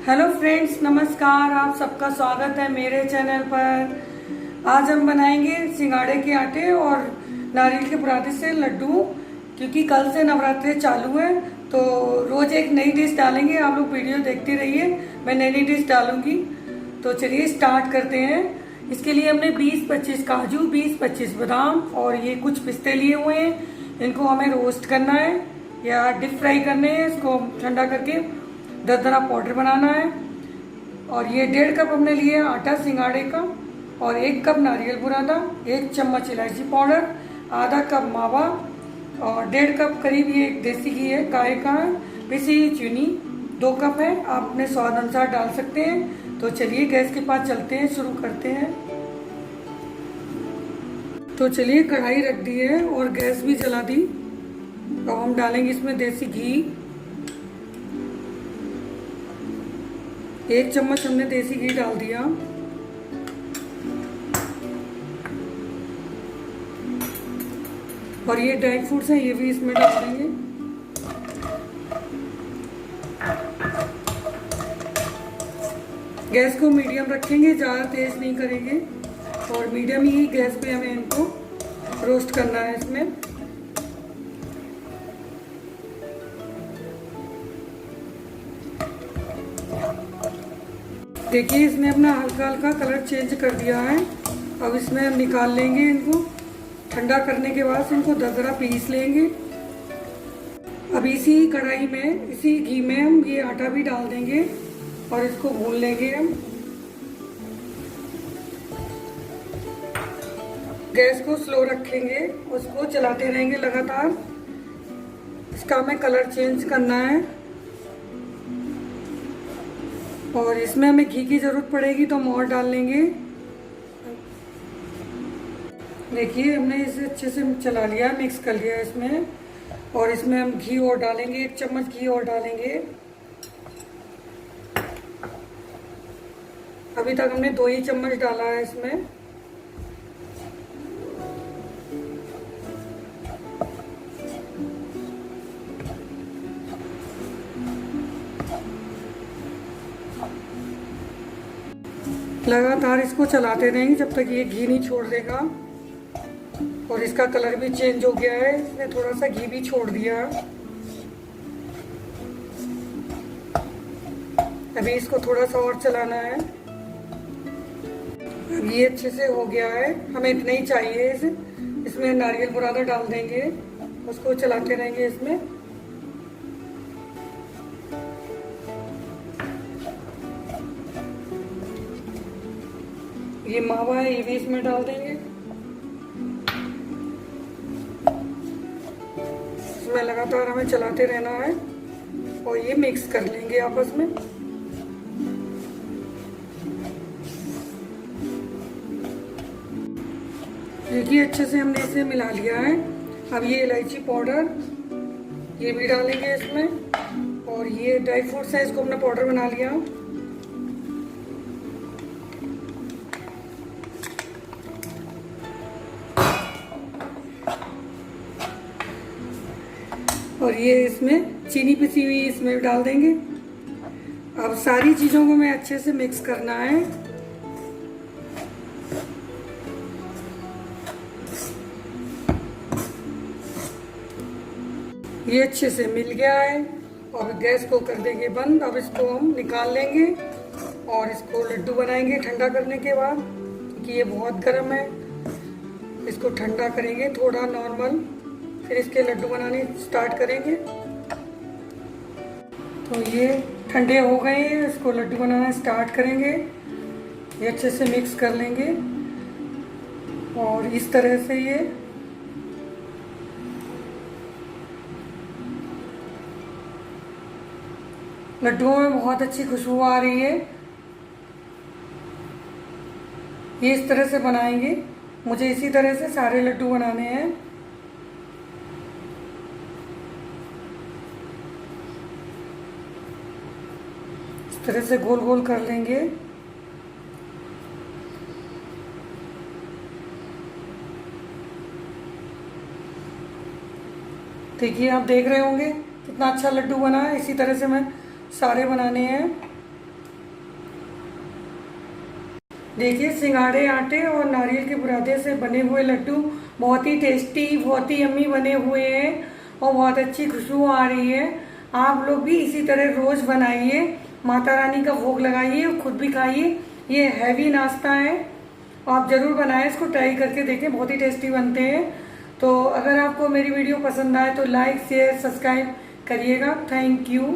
Hello friends, नमस्कार। आप सबका स्वागत है मेरे चैनल पर। आज हम बनाएंगे सिंगाड़े के आटे और नारियल के बुरादे से लड्डू। क्योंकि कल से नवरात्रे चालू है तो रोज एक नई डिश डालेंगे। आप लोग वीडियो देखते रहिए, मैं नई नई डिश डालूंगी। तो चलिए स्टार्ट करते हैं। इसके लिए हमने 20-25 काजू, 20-25 बादाम और ये कुछ पिस्ते लिए हुए हैं। इनको हमें रोस्ट करना है या डीप फ्राई करने हैं। इसको ठंडा करके दरदरा पाउडर बनाना है। और ये 1.5 कप हमने लिए आटा सिंगाड़े का और 1 कप नारियल बुरादा, 1 चम्मच इलायची पाउडर, आधा कप मावा और 1.5 कप करीब ये देसी घी है, गाय का है। पिसी हुई चीनी 2 कप है, आप अपने स्वाद अनुसार डाल सकते हैं। तो चलिए गैस के पास चलते हैं, शुरू करते हैं। तो चलिए कढ़ाई रख दी है और गैस भी जला दी। तो हम डालेंगे इसमें देसी घी। 1 चम्मच हमने देसी घी डाल दिया। और ये ड्राई फ्रूट्स हैं, ये भी इसमें डाल देंगे। गैस को मीडियम रखेंगे, ज़्यादा तेज नहीं करेंगे और मीडियम ही गैस पे हमें इनको रोस्ट करना है। इसमें देखिए इसने अपना हल्का हल्का कलर चेंज कर दिया है। अब इसमें हम निकाल लेंगे इनको। ठंडा करने के बाद इनको दरदरा पीस लेंगे। अब इसी कढ़ाई में, इसी घी में हम ये आटा भी डाल देंगे और इसको भून लेंगे हम। गैस को स्लो रखेंगे, उसको चलाते रहेंगे लगातार। इसका हमें कलर चेंज करना है और इसमें हमें घी की जरूरत पड़ेगी तो हम और डाल लेंगे। देखिए हमने इसे अच्छे से चला लिया, मिक्स कर लिया इसमें। और इसमें हम घी और डालेंगे, 1 चम्मच घी और डालेंगे। अभी तक हमने 2 ही चम्मच डाला है इसमें। लगातार इसको चलाते रहेंगे जब तक ये घी नहीं छोड़ देगा। और इसका कलर भी चेंज हो गया है, इसने थोड़ा सा घी भी छोड़ दिया। अभी इसको थोड़ा सा और चलाना है। अब ये अच्छे से हो गया है, हमें इतना ही चाहिए। इसमें नारियल बुरादा डाल देंगे, उसको चलाते रहेंगे इसमें। ये मावा है, ये भी इसमें डाल देंगे। इसमें लगातार हमें चलाते रहना है और ये मिक्स कर लेंगे आपस में। देखिए अच्छे से हमने इसे मिला लिया है। अब ये इलायची पाउडर ये भी डालेंगे इसमें। और ये ड्राई फ्रूट्स है, इसको हमने पाउडर बना लिया। और ये इसमें चीनी पिसी हुई इसमें डाल देंगे। अब सारी चीज़ों को हमें अच्छे से मिक्स करना है। ये अच्छे से मिल गया है और गैस को कर देंगे बंद। अब इसको हम निकाल लेंगे और इसको लड्डू बनाएंगे ठंडा करने के बाद, क्योंकि ये बहुत गर्म है। इसको ठंडा करेंगे थोड़ा नॉर्मल, फिर इसके लड्डू बनाने स्टार्ट करेंगे। तो ये ठंडे हो गए हैं, इसको लड्डू बनाना स्टार्ट करेंगे। ये अच्छे से मिक्स कर लेंगे और इस तरह से ये लड्डुओं में बहुत अच्छी खुशबू आ रही है। ये इस तरह से बनाएंगे। मुझे इसी तरह से सारे लड्डू बनाने हैं। इस तरह से गोल गोल कर लेंगे। देखिए आप देख रहे होंगे कितना अच्छा लड्डू बना है। इसी तरह से मैं सारे बनाने हैं। देखिए सिंगाड़े आटे और नारियल के बुरादे से बने हुए लड्डू बहुत ही टेस्टी, बहुत ही यम्मी बने हुए हैं और बहुत अच्छी खुशबू आ रही है। आप लोग भी इसी तरह रोज बनाइए, माता रानी का भोग लगाइए और खुद भी खाइए। ये हैवी नाश्ता है, आप जरूर बनाएं, इसको ट्राई करके देखें, बहुत ही टेस्टी बनते हैं। तो अगर आपको मेरी वीडियो पसंद आए तो लाइक शेयर सब्सक्राइब करिएगा। Thank you.